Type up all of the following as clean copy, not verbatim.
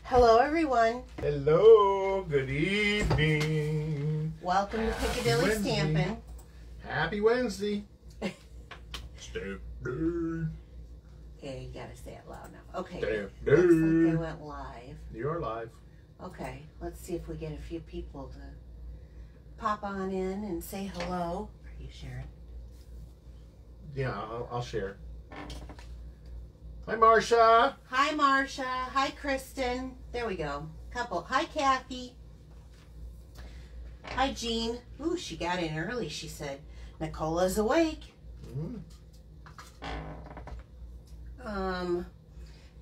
Hello, everyone. Hello, good evening. Welcome to Piccadilly Stampin'. Happy Wednesday. Stampin'. Yeah, you gotta say it loud now. Okay. Stampin'. Looks like I went live. You're live. Okay, let's see if we get a few people to pop on in and say hello. Are you sharing? Yeah, I'll share. Hi, Marcia. Hi, Marcia. Hi, Kristen. There we go. Couple. Hi, Kathy. Hi, Jean. Ooh, she got in early, she said. Nicola's awake.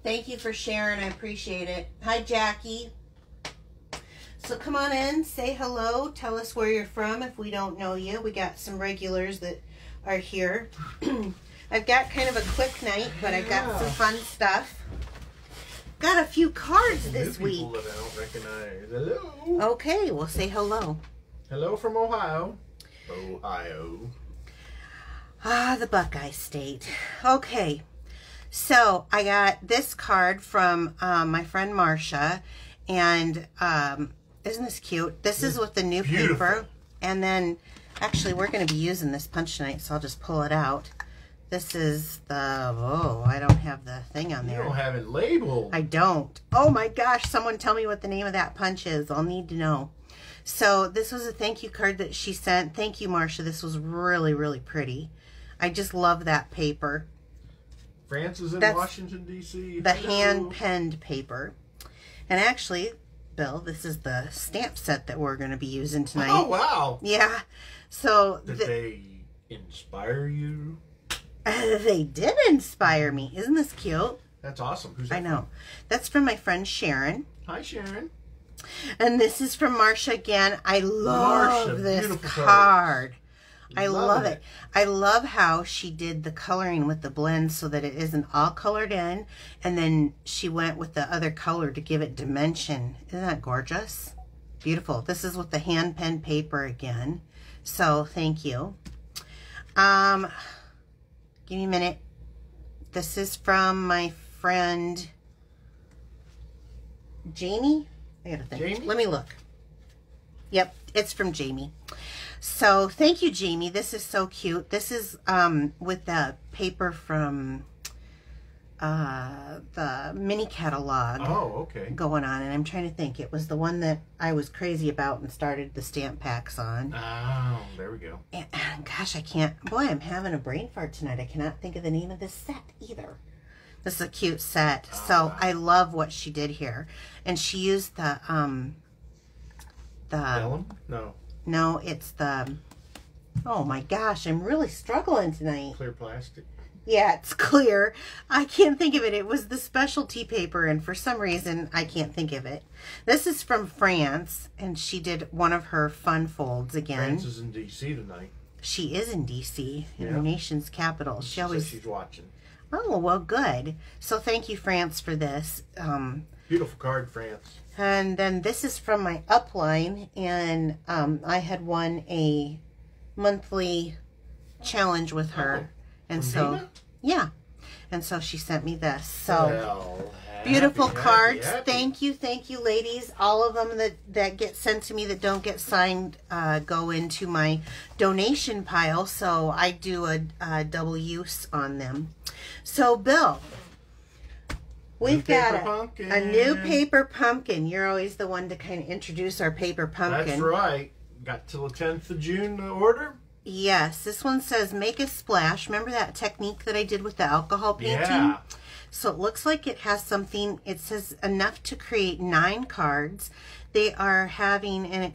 Thank you for sharing. I appreciate it. Hi, Jackie. So come on in, say hello, tell us where you're from if we don't know you. We got some regulars that are here. I've got kind of a quick night, but I've got some fun stuff. Got a few cards this week. People that I don't recognize. Hello. Okay, we'll say hello. Hello from Ohio. Ohio. Ah, the Buckeye State. Okay, so I got this card from my friend Marcia, and isn't this cute? This is with the new paper, and then actually we're going to be using this punch tonight, so I'll just pull it out. This is the, oh, I don't have the thing on there. You don't have it labeled. I don't. Oh my gosh, someone tell me what the name of that punch is. I'll need to know. So this was a thank you card that she sent. Thank you, Marcia. This was really, really pretty. I just love that paper. France is in Washington, D.C. The hand-penned paper. And actually, Bill, this is the stamp set that we're going to be using tonight. Oh, wow. Yeah. So did they inspire you? They did inspire me. Isn't this cute? That's awesome. Who's that? I know. That's from my friend Sharon. Hi, Sharon. And this is from Marcia again. I love this card. I love it. I love how she did the coloring with the blend so that it isn't all colored in. And then she went with the other color to give it dimension. Isn't that gorgeous? Beautiful. This is with the hand pen paper again. So thank you. Give me a minute. This is from my friend Jamie. I gotta think. Jamie? Let me look. Yep, it's from Jamie. So thank you, Jamie. This is so cute. This is with the paper from the mini catalog. Oh, okay. Going on, and I'm trying to think. It was the one that I was crazy about and started the stamp packs on. Oh, there we go. And, gosh, I can't. Boy, I'm having a brain fart tonight. I cannot think of the name of this set either. This is a cute set. So I love what she did here, and she used the vellum? No, it's the, oh my gosh, I'm really struggling tonight. Clear plastic. Yeah, it's clear. I can't think of it. It was the specialty paper, and for some reason, I can't think of it. This is from France, and she did one of her fun folds again. France is in D.C. tonight. She is in D.C., in our nation's capital. She always says she's watching. Oh, well, good. So thank you, France, for this. Beautiful card, France. And then this is from my upline, and I had won a monthly challenge with her. And so, Dina? Yeah. And so she sent me this. So, well, beautiful cards. Happy. Thank you, ladies. All of them that get sent to me that don't get signed go into my donation pile. So I do a double use on them. So, Bill, we've got a new paper pumpkin. You're always the one to kind of introduce our paper pumpkin. That's right. Got till the 10th of June to order. Yes, this one says make a splash. Remember that technique that I did with the alcohol painting? Yeah. So it looks like it has something, it says enough to create 9 cards. They are having an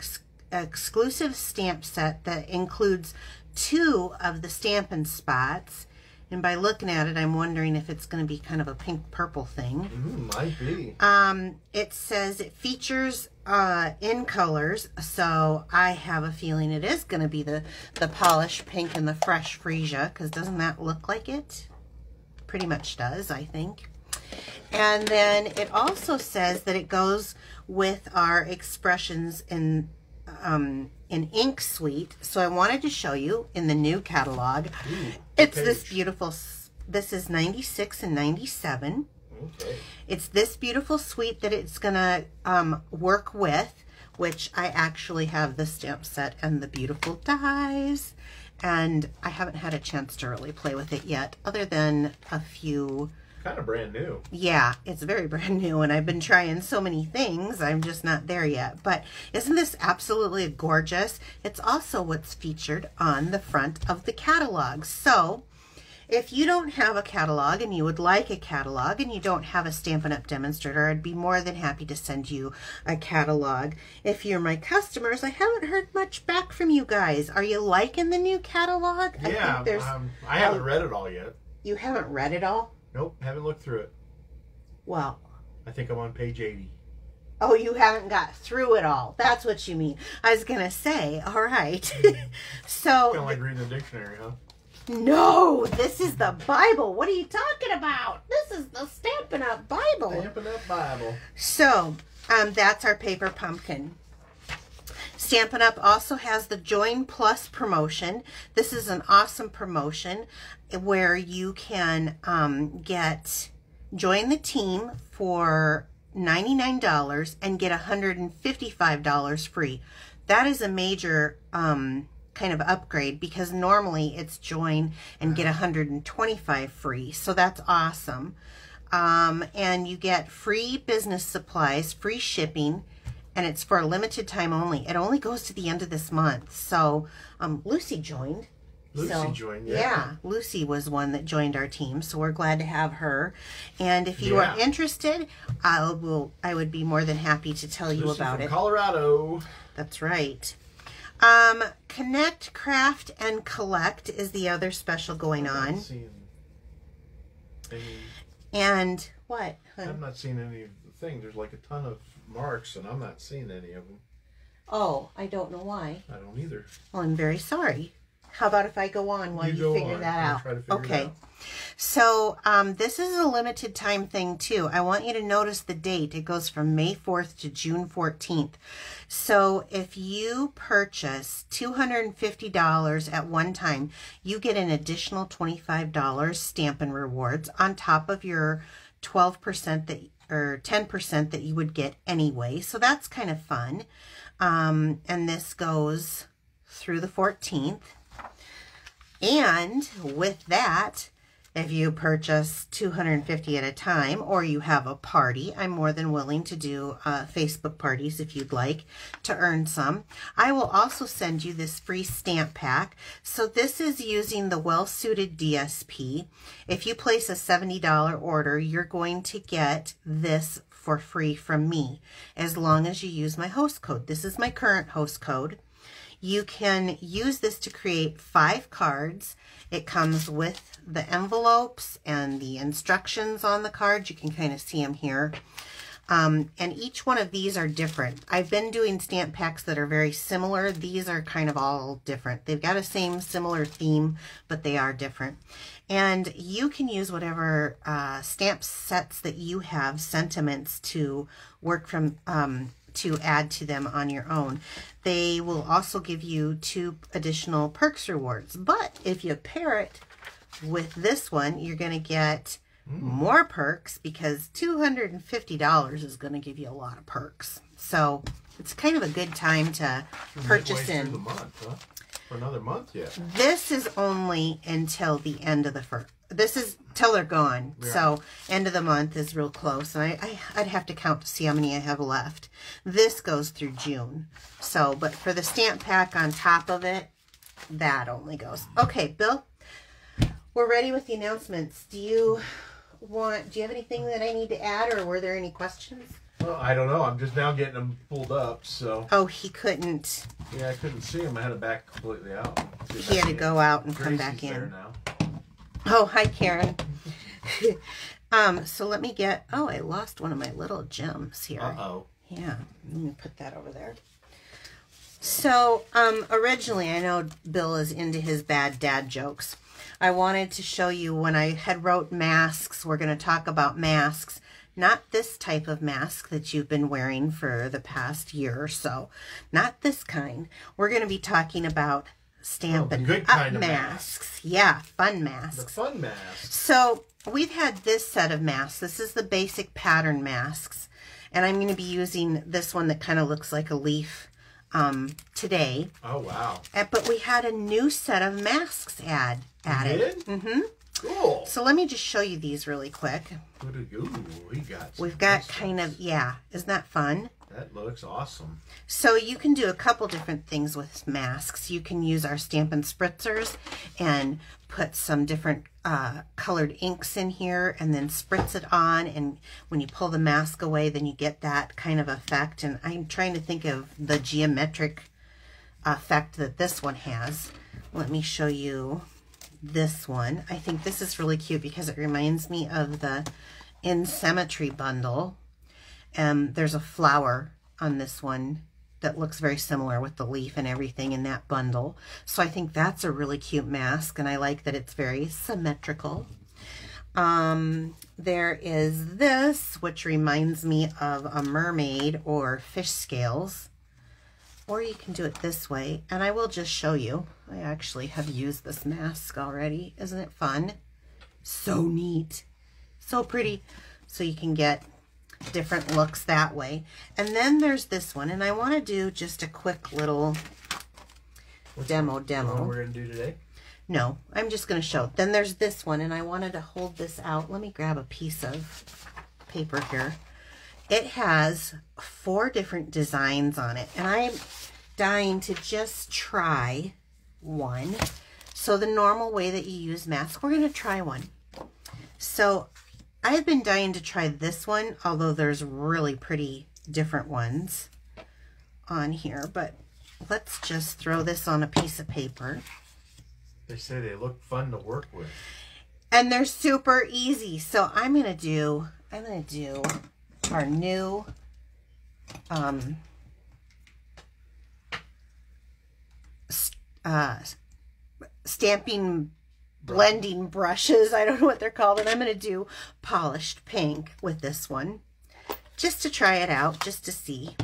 exclusive stamp set that includes 2 of the Stampin' spots. And by looking at it, I'm wondering if it's going to be kind of a pink-purple thing. Might be. It says it features in colors, so I have a feeling it is going to be the polished pink and the fresh freesia, because doesn't that look like it? Pretty much does, I think. And then it also says that it goes with our expressions in ink suite. So I wanted to show you in the new catalog. It's this beautiful, this is 96 and 97. Okay. It's this beautiful suite that it's going to work with, which I actually have the stamp set and the beautiful dies. And I haven't had a chance to really play with it yet, other than a few. Kind of brand new. Yeah, it's very brand new, and I've been trying so many things. I'm just not there yet. But isn't this absolutely gorgeous? It's also what's featured on the front of the catalog. So if you don't have a catalog and you would like a catalog and you don't have a Stampin' Up! Demonstrator, I'd be more than happy to send you a catalog. If you're my customers, I haven't heard much back from you guys. Are you liking the new catalog? Yeah, I haven't read it all yet. You haven't read it all? Nope, haven't looked through it. Well, I think I'm on page 80. Oh, you haven't got through it all. That's what you mean. I was going to say, all right. So, Kind of like reading the dictionary, huh? No, this is the Bible. What are you talking about? This is the Stampin' Up! Bible. Stampin' Up! Bible. So, that's our paper pumpkin. Stampin' Up! Also has the Join Plus promotion. This is an awesome promotion where you can join the team for $99 and get $155 free. That is a major kind of upgrade because normally it's join and get $125 free. So that's awesome. And you get free business supplies, free shipping, and it's for a limited time only. It only goes to the end of this month. So Lucy joined. Lucy joined, yeah. Yeah, Lucy was one that joined our team, so we're glad to have her. And if you are interested, I would be more than happy to tell you about from it. Colorado. That's right. Connect, Craft, and Collect is the other special going on. And what? I'm not seeing any of the things. There's like a ton of marks, and I'm not seeing any of them. Oh, I don't know why. I don't either. Well, I'm very sorry. How about if I go on while you figure that out? Try to figure it out. So this is a limited time thing too. I want you to notice the date. It goes from May 4th to June 14th. So if you purchase $250 at one time, you get an additional $25 Stampin' Rewards on top of your 12% that or 10% that you would get anyway. So that's kind of fun. And this goes through the 14th. And with that, if you purchase $250 at a time or you have a party, I'm more than willing to do Facebook parties if you'd like to earn some. I will also send you this free stamp pack. So this is using the Well-Suited DSP. If you place a $70 order, you're going to get this for free from me as long as you use my host code. This is my current host code. You can use this to create 5 cards. It comes with the envelopes and the instructions on the cards. You can kind of see them here. And each one of these are different. I've been doing stamp packs that are very similar. These are kind of all different. They've got a similar theme, but they are different. And you can use whatever stamp sets that you have, sentiments to work from, to add to them on your own. They will also give you 2 additional perks rewards. But if you pair it with this one, you're going to get more perks because $250 is going to give you a lot of perks. So it's kind of a good time to purchase in. The month, huh? For another month yet. This is only until the end of the first. This is till they're gone. Yeah. So end of the month is real close. And I'd have to count to see how many I have left. This goes through June. So, but for the stamp pack on top of it, that only goes. Okay, Bill, we're ready with the announcements. Do you have anything that I need to add, or were there any questions? Well, I don't know. I'm just now getting them pulled up, so. Oh, he couldn't. Yeah, I couldn't see him. I had it back completely out. He had to go out and come back in. There now. Oh, hi, Karen. So let me get, I lost one of my little gems here. Uh-oh. Yeah, let me put that over there. So, originally, I know Bill is into his bad dad jokes. I wanted to show you when I had wrote masks, we're going to talk about masks, not this type of mask that you've been wearing for the past year or so. Not this kind. We're going to be talking about Stampin' good kind of masks. Yeah, fun masks. The fun masks. So we've had this set of masks. This is the basic pattern masks. And I'm going to be using this one that kind of looks like a leaf today. Oh, wow. But we had a new set of masks added. You did? Mm-hmm. Cool. So let me just show you these really quick. We've got kind of, yeah, isn't that fun? That looks awesome. So you can do a couple different things with masks. You can use our Stampin' spritzers and put some different colored inks in here and then spritz it on, and when you pull the mask away, then you get that kind of effect. And I'm trying to think of the geometric effect that this one has. Let me show you this one. I think this is really cute because it reminds me of the In Symmetry bundle. There's a flower on this one that looks very similar with the leaf and everything in that bundle. So I think that's a really cute mask, and I like that it's very symmetrical. There is this, which reminds me of a mermaid or fish scales. Or you can do it this way, and I will just show you. I actually have used this mask already. Isn't it fun? So neat. So pretty. So you can get different looks that way. And then there's this one, and I want to do just a quick little demo. What we're going to do today? No, I'm just going to show. Then there's this one, and I wanted to hold this out. Let me grab a piece of paper here. It has 4 different designs on it, and I'm dying to just try one. So the normal way that you use masks, we're going to try one. So I have been dying to try this one, although there's really pretty different ones on here. But let's just throw this on a piece of paper. They say they look fun to work with. And they're super easy. So I'm gonna do our new stamping blending brushes. I don't know what they're called, and I'm going to do polished pink with this one just to try it out, just to see.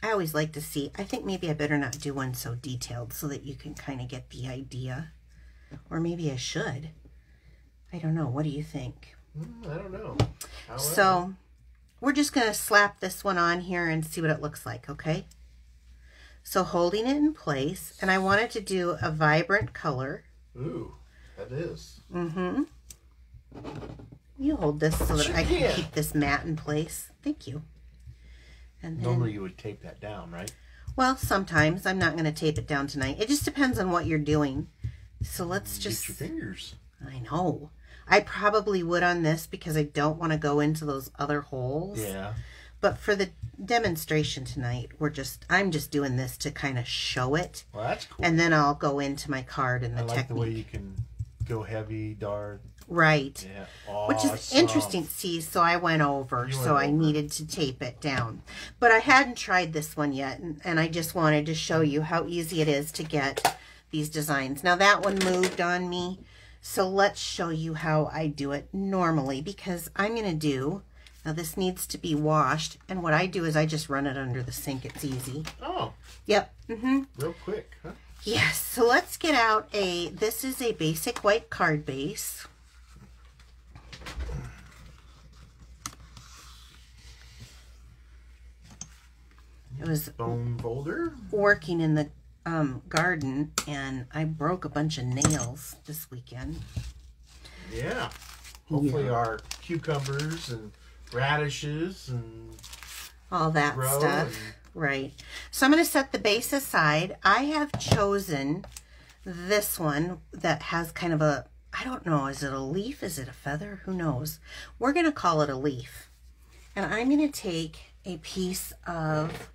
I always like to see. I think maybe I better not do one so detailed so that you can kind of get the idea, or maybe I should. I don't know. What do you think? I don't know. However. So we're just going to slap this one on here and see what it looks like, okay? So holding it in place, and I wanted to do a vibrant color. Ooh, that is. Mm-hmm. You hold this so that I can keep this mat in place. Thank you. And then, normally you would tape that down, right? Well, sometimes. I'm not going to tape it down tonight. It just depends on what you're doing. So let's just... Get your fingers. I know. I probably would on this because I don't want to go into those other holes. Yeah. But for the demonstration tonight, I'm just doing this to kind of show it. Well, that's cool. And then I'll go into my card and the technique. I like the way you can go heavy, dark. Right. Yeah. Awesome. Which is interesting. See, so I went over, so I needed to tape it down. But I hadn't tried this one yet, and I just wanted to show you how easy it is to get these designs. Now that one moved on me, so let's show you how I do it normally, because I'm going to do... Now this needs to be washed, and what I do is I just run it under the sink. It's easy. Oh. Yep. Mm-hmm. Real quick, huh? Yes. So let's get out this is a basic white card base. It was bone folder. Working in the garden, and I broke a bunch of nails this weekend. Yeah. Hopefully our cucumbers and radishes and all that stuff. Right. So I'm going to set the base aside. I have chosen this one that has kind of a, I don't know, is it a leaf? Is it a feather? Who knows? We're going to call it a leaf. And I'm going to take a piece of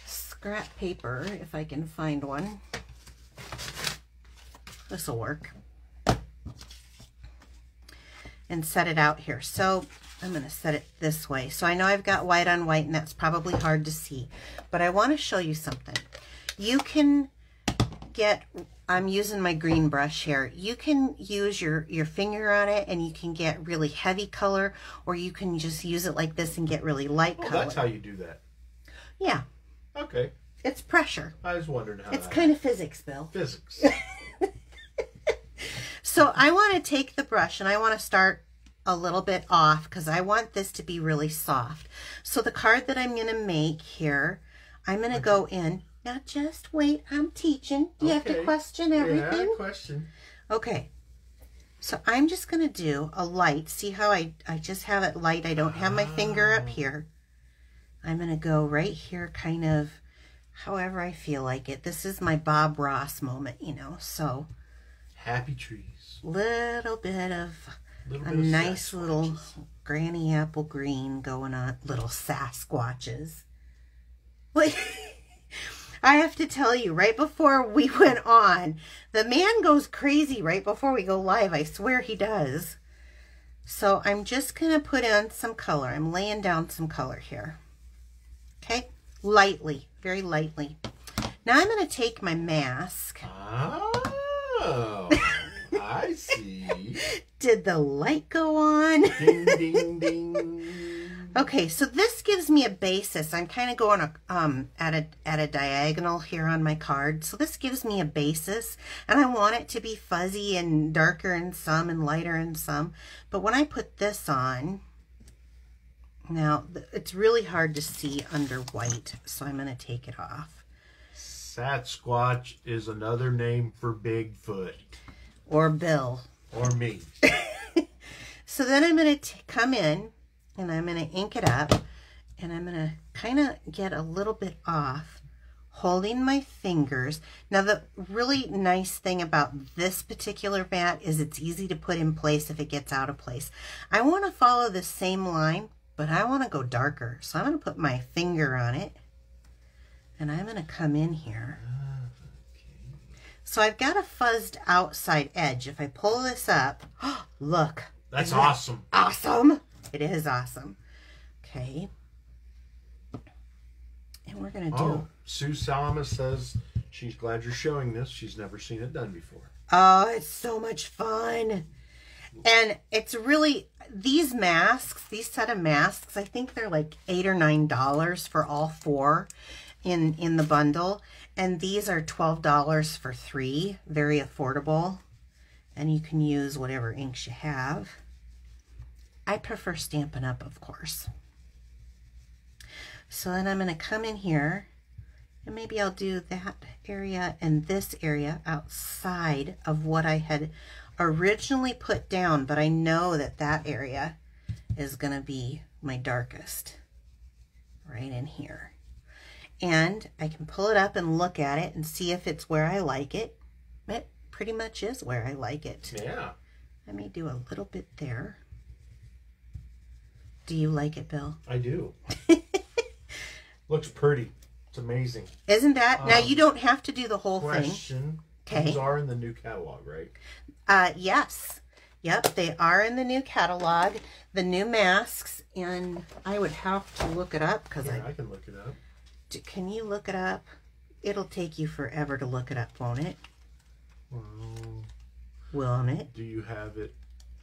scrap paper, if I can find one. This will work. And set it out here. So I'm going to set it this way. So I know I've got white on white, and that's probably hard to see. But I want to show you something. You can get, I'm using my green brush here. You can use your finger on it, and you can get really heavy color, or you can just use it like this and get really light color. That's how you do that. Yeah. Okay. It's pressure. I was wondering how it's kind of physics, Bill. Physics. So I want to take the brush and I want to start a little bit off because I want this to be really soft. So the card that I'm going to make here, I'm going to go in. Now just wait, I'm teaching. Do you have to question everything? Yeah, question. Okay. So I'm just going to do a light. See how I just have it light? I don't have my finger up here. I'm going to go right here kind of however I feel like it. This is my Bob Ross moment, you know. So happy trees. Little bit of a nice little granny apple green going on. Little Sasquatches. Like, I have to tell you, right before we went on, the man goes crazy right before we go live. I swear he does. So I'm just going to put in some color. I'm laying down some color here. Okay? Lightly. Very lightly. Now I'm going to take my mask. Oh, I see. Did the light go on? Ding, ding, ding. Okay, so this gives me a basis. I'm kind of going at a diagonal here on my card. So this gives me a basis, and I want it to be fuzzy and darker in some and lighter in some. But when I put this on, now it's really hard to see under white, so I'm going to take it off. Sasquatch is another name for Bigfoot. Or Bill. Or me. So then I'm going to come in, and I'm going to ink it up, and I'm going to kind of get a little bit off, holding my fingers. Now, the really nice thing about this particular mat is it's easy to put in place if it gets out of place. I want to follow the same line, but I want to go darker. So I'm going to put my finger on it, and I'm going to come in here. So I've got a fuzzed outside edge. If I pull this up, look. That's awesome. Awesome. It is awesome. Okay. And we're going to do... Oh, Sue Salama says she's glad you're showing this. She's never seen it done before. Oh, it's so much fun. And it's really... These masks, these set of masks, I think they're like $8 or $9 for all four in the bundle. And these are $12 for 3. Very affordable. And you can use whatever inks you have. I prefer Stampin' Up, of course. So then I'm going to come in here, and maybe I'll do that area and this area outside of what I had originally put down, but I know that that area is going to be my darkest, right in here. And I can pull it up and look at it and see if it's where I like it. It pretty much is where I like it. Yeah. I may do a little bit there. Do you like it, Bill? I do. Looks pretty. It's amazing. Isn't that? Now, you don't have to do the whole thing. Okay. These are in the new catalog, right? Yes. Yep, they are in the new catalog. The new masks, and I would have to look it up because I can look it up. Can you look it up? It'll take you forever to look it up, won't it? Won't it? Do you have it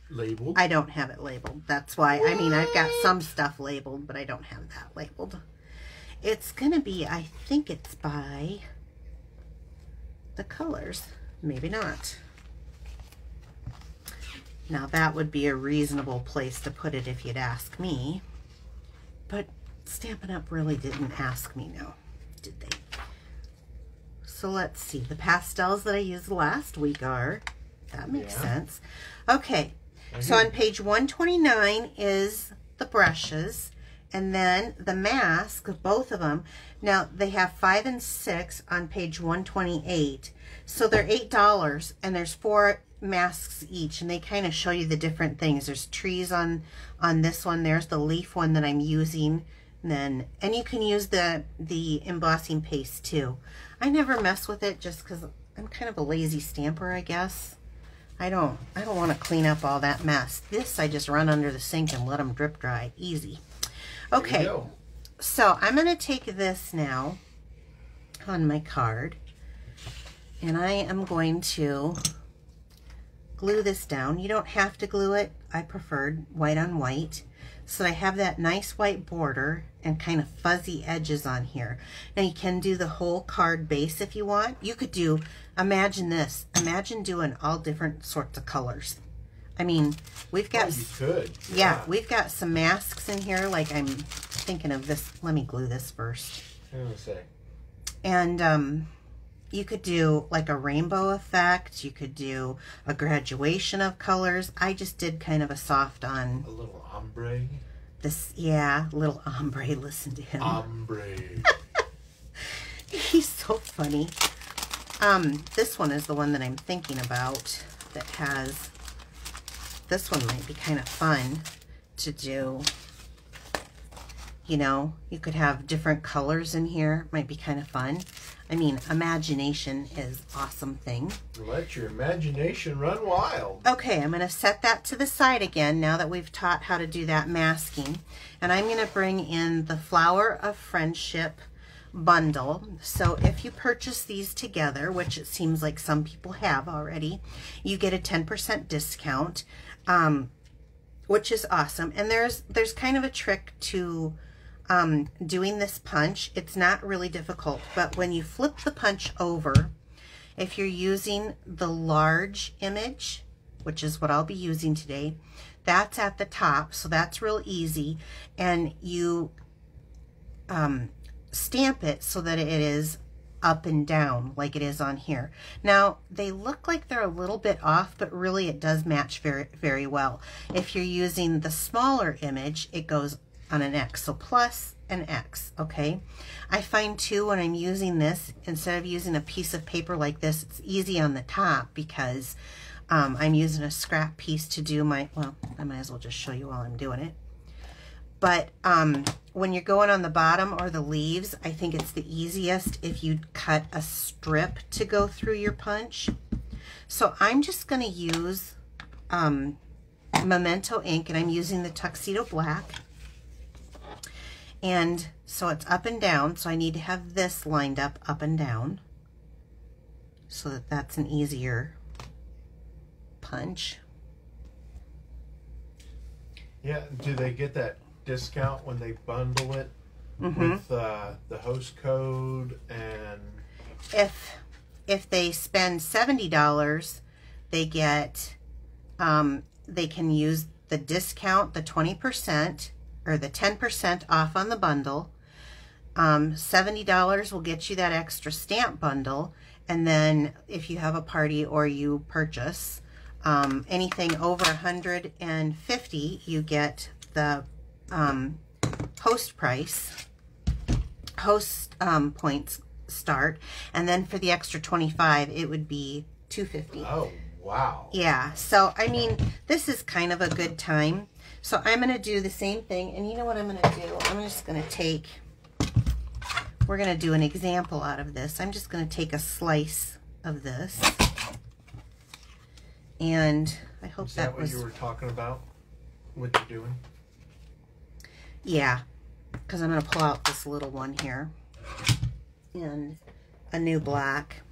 labeled? I don't have it labeled. That's why. What? I mean, I've got some stuff labeled, but I don't have that labeled. It's going to be, I think it's by the colors. Maybe not. Now, that would be a reasonable place to put it if you'd ask me. But Stampin' Up! Really didn't ask me, no, did they? So let's see. The pastels that I used last week are, that makes sense. Okay, so on page 129 is the brushes, and then the mask, both of them. Now, they have 5 and 6 on page 128. So they're $8, and there's 4 masks each, and they kind of show you the different things. There's trees on this one. There's the leaf one that I'm using. And you can use the embossing paste too. I never mess with it just because I'm kind of a lazy stamper, I guess. I don't want to clean up all that mess. This I just run under the sink and let them drip dry. Easy. Okay, so I'm going to take this now on my card, and I am going to glue this down. You don't have to glue it. I preferred white on white. So I have that nice white border and kind of fuzzy edges on here. Now you can do the whole card base if you want. You could do, imagine this. Imagine doing all different sorts of colors. I mean, we've got... Oh, you could. Yeah, we've got some masks in here. Like I'm thinking of this. Let me glue this first. I'm gonna say. And you could do like a rainbow effect. You could do a graduation of colors. I just did kind of a soft on... A little ombre. This, yeah, little ombre. Listen to him. Ombre. He's so funny. This one is the one that I'm thinking about that has... This one might be kind of fun to do. You know, you could have different colors in here. Might be kind of fun. I mean, imagination is an awesome thing. Let your imagination run wild. Okay, I'm going to set that to the side again now that we've taught how to do that masking. And I'm going to bring in the Flower of Friendship bundle. So if you purchase these together, which it seems like some people have already, you get a 10% discount, which is awesome. And there's kind of a trick to doing this punch. It's not really difficult, but when you flip the punch over, if you're using the large image, which is what I'll be using today, that's at the top, so that's real easy. And you stamp it so that it is up and down like it is on here. Now they look like they're a little bit off, but really it does match very, very well. If you're using the smaller image, it goes on an X, so plus an X, okay? I find too when I'm using this, instead of using a piece of paper like this, it's easy on the top because I'm using a scrap piece to do my, well, I might as well just show you while I'm doing it. But when you're going on the bottom or the leaves, I think it's the easiest if you cut a strip to go through your punch. So I'm just going to use Memento ink, and I'm using the Tuxedo Black. And so it's up and down, so I need to have this lined up and down so that that's an easier punch. Yeah, do they get that discount when they bundle it with the host code? And if they spend $70, they get they can use the discount, the 20% or the 10% off on the bundle. $70 will get you that extra stamp bundle, and then if you have a party or you purchase anything over $150, you get the host price, host points start, and then for the extra 25 it would be $250. Oh wow. Yeah, so I mean this is kind of a good time. So I'm going to do the same thing, and you know what I'm going to do? I'm just going to take, we're going to do an example out of this. I'm just going to take a slice of this, and I hope is that what you were talking about, what you're doing? Yeah, because I'm going to pull out this little one here and a new black.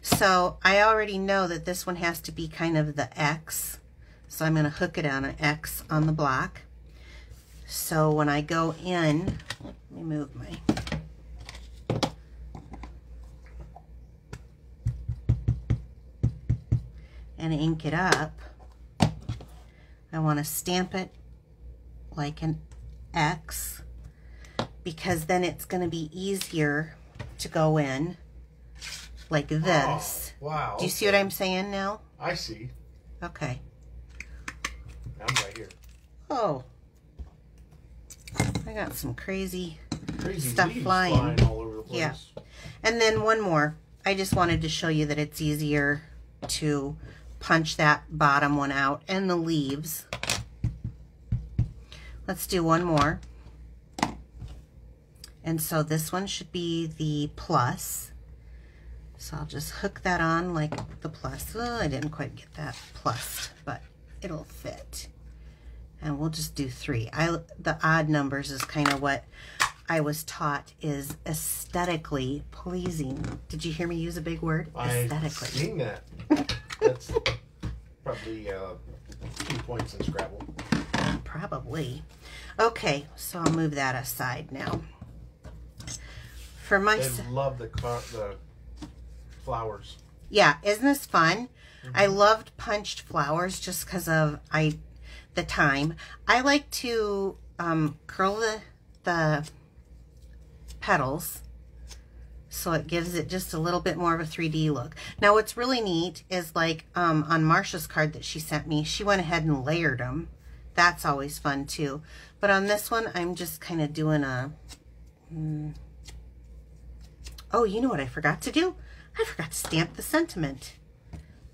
So I already know that this one has to be kind of the X. So I'm going to hook it on an X on the block. So when I go in, let me move my... and ink it up, I want to stamp it like an X, because then it's going to be easier to go in like this. Oh, wow. Do you see what I'm saying now? I see. Okay. I'm right here. Oh, I got some crazy stuff flying all over the place. Yeah. And then one more. I just wanted to show you that it's easier to punch that bottom one out and the leaves. Let's do one more. And so this one should be the plus. So I'll just hook that on like the plus. Oh, I didn't quite get that plus, but it'll fit. And we'll just do 3. The odd numbers is kind of what I was taught is aesthetically pleasing. Did you hear me use a big word? Aesthetically. I've seen that. That's Probably 2 points in Scrabble. Probably. Okay, so I'll move that aside now. For my... They love the flowers. Yeah, isn't this fun? I loved punched flowers just because of the time. I like to curl the petals so it gives it just a little bit more of a 3D look. Now what's really neat is like on Marsha's card that she sent me, she went ahead and layered them. That's always fun too. But on this one, I'm just kind of doing a... Oh, you know what I forgot to do? I forgot to stamp the sentiment.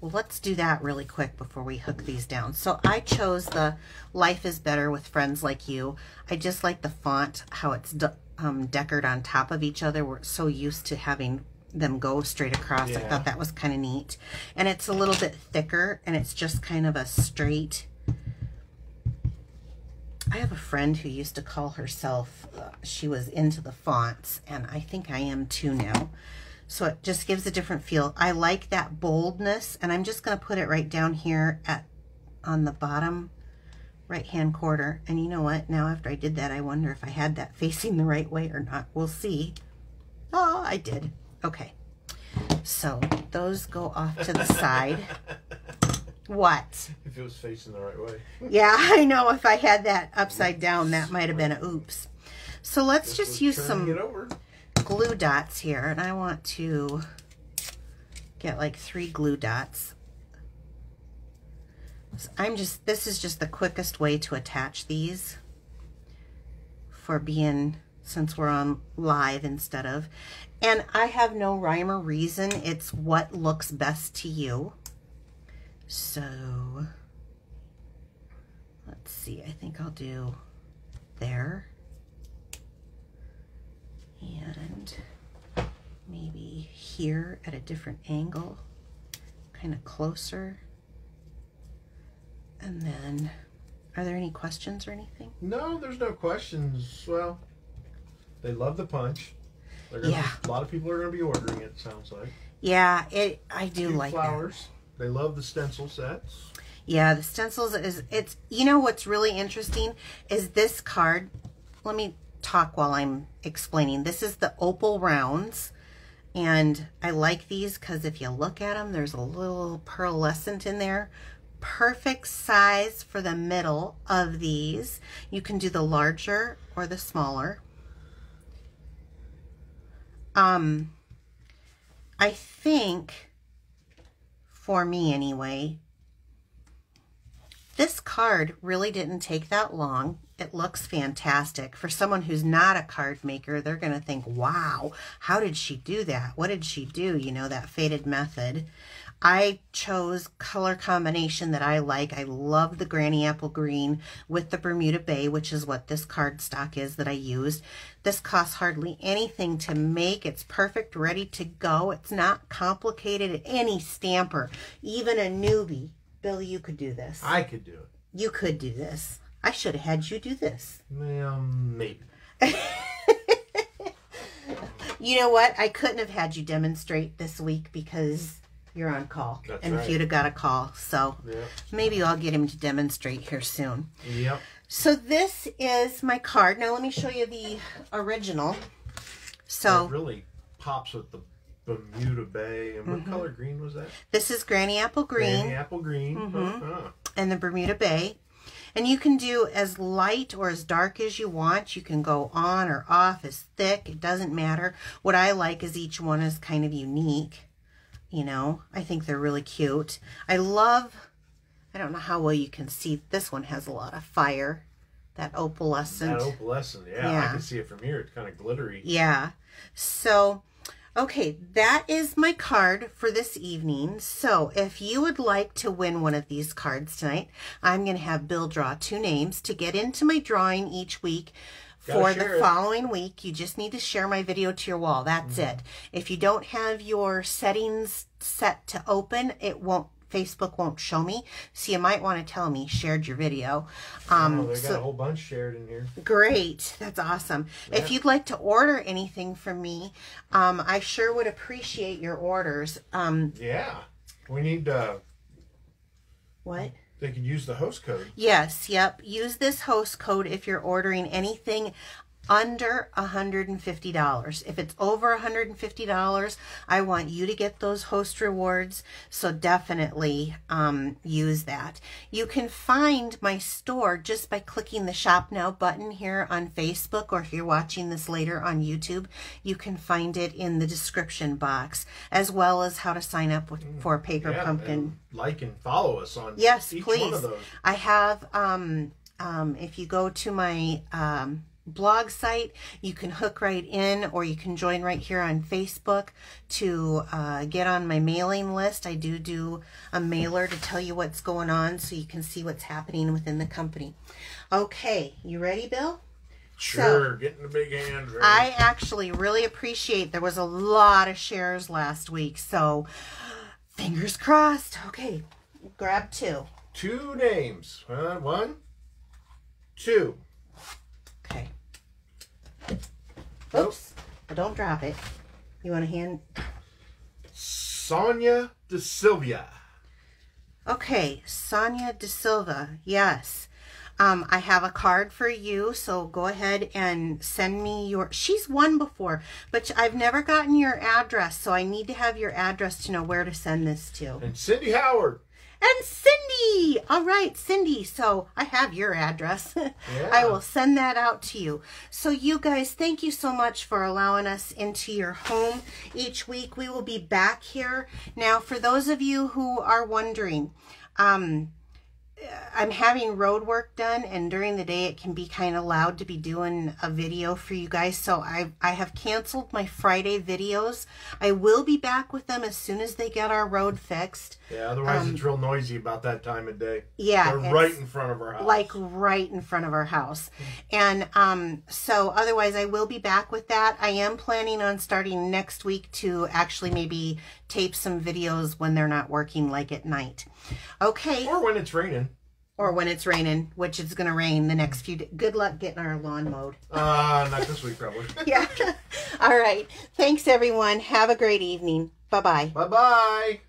Well, let's do that really quick before we hook these down. So I chose the Life is Better with Friends Like You. I just like the font, how it's decorated on top of each other. We're so used to having them go straight across. Yeah. I thought that was kind of neat. And it's a little bit thicker, and it's just kind of a straight... I have a friend who used to call herself, she was into the fonts, and I think I am too now. So it just gives a different feel. I like that boldness, and I'm just going to put it right down here on the bottom right-hand corner. And you know what? Now after I did that, I wonder if I had that facing the right way or not. We'll see. Oh, I did. Okay. So those go off to the side. What? If it was facing the right way. Yeah, I know. If I had that upside down, that might have been a oops. So let's just use some glue dots here, and I want to get like 3 glue dots. So this is just the quickest way to attach these for being, since we're on live instead of, and I have no rhyme or reason. It's what looks best to you. So let's see, I think I'll do there and maybe here at a different angle, kind of closer. And then, are there any questions or anything? No, there's no questions. Well, they love the punch. Yeah. A lot of people are going to be ordering it, sounds like. Yeah, I do like flowers. That. They love the stencil sets. Yeah, the stencils it's you know what's really interesting is this card. Let me talk while I'm explaining. This is the opal rounds, and I like these because if you look at them, there's a little pearlescent in there. Perfect size for the middle of these. You can do the larger or the smaller. I think, for me anyway, this card really didn't take that long. It looks fantastic. For someone who's not a card maker, they're going to think, wow, how did she do that? What did she do? You know, that faded method. I chose color combination that I like. I love the Granny Apple Green with the Bermuda Bay, which is what this cardstock is that I used. This costs hardly anything to make. It's perfect, ready to go. It's not complicated. Any stamper, even a newbie. Bill, you could do this. I could do it. You could do this. I should have had you do this. Maybe. You know what? I couldn't have had you demonstrate this week because you're on call. That's and right. If you'd have got a call. So maybe I'll get him to demonstrate here soon. Yep. So this is my card. Now let me show you the original. So it really pops with the Bermuda Bay. And what color green was that? This is Granny Apple Green. Granny Apple Green. And the Bermuda Bay. And you can do as light or as dark as you want. You can go on or off, as thick. It doesn't matter. What I like is each one is kind of unique. You know, I think they're really cute. I love, I don't know how well you can see, this one has a lot of fire. That opalescent. That opalescent, yeah. I can see it from here. It's kind of glittery. Yeah. So, okay, that is my card for this evening. So if you would like to win one of these cards tonight, I'm going to have Bill draw 2 names to get into my drawing each week. For the following week, you just need to share my video to your wall. That's it. If you don't have your settings set to open, Facebook won't show me. So you might want to tell me shared your video. They got a whole bunch shared in here. Great. That's awesome. Yeah. If you'd like to order anything from me, I sure would appreciate your orders. Yeah. We need What? They can use the host code. Yes, yep. Use this host code if you're ordering anything under $150. If it's over $150, I want you to get those host rewards. So definitely use that. You can find my store just by clicking the Shop Now button here on Facebook, or if you're watching this later on YouTube, you can find it in the description box, as well as how to sign up for Paper Pumpkin. Like and follow us on each please. One of those. I have, if you go to my blog site, you can hook right in, or you can join right here on Facebook to get on my mailing list. I do a mailer to tell you what's going on, so you can see what's happening within the company. Okay, you ready, Bill? Sure, so, getting the big hands ready. I actually really appreciate, there was a lot of shares last week, so fingers crossed. Okay, grab 2. 2 names. 1, 2. Okay. Oops. Nope. Don't drop it. You want a hand? Sonia De Silva. Okay, Sonia De Silva. Yes. I have a card for you, so go ahead and send me your... She's won before, but I've never gotten your address, so I need to have your address to know where to send this to. And Cindy Howard. And Cindy! All right, Cindy. So I have your address. Yeah. I will send that out to you. So you guys, thank you so much for allowing us into your home each week. We will be back here. Now, for those of you who are wondering, I'm having road work done, and during the day it can be kind of loud to be doing a video for you guys, so I have canceled my Friday videos. I will be back with them as soon as they get our road fixed. Yeah, otherwise it's real noisy about that time of day. Yeah. They're right in front of our house. Like right in front of our house. And so otherwise I will be back with that. I am planning on starting next week to actually maybe tape some videos when they're not working, like at night. Okay. Or when it's raining. Or when it's raining, which is going to rain the next few days. Good luck getting our lawn mowed. Not this week, probably. Yeah. All right. Thanks, everyone. Have a great evening. Bye-bye. Bye-bye.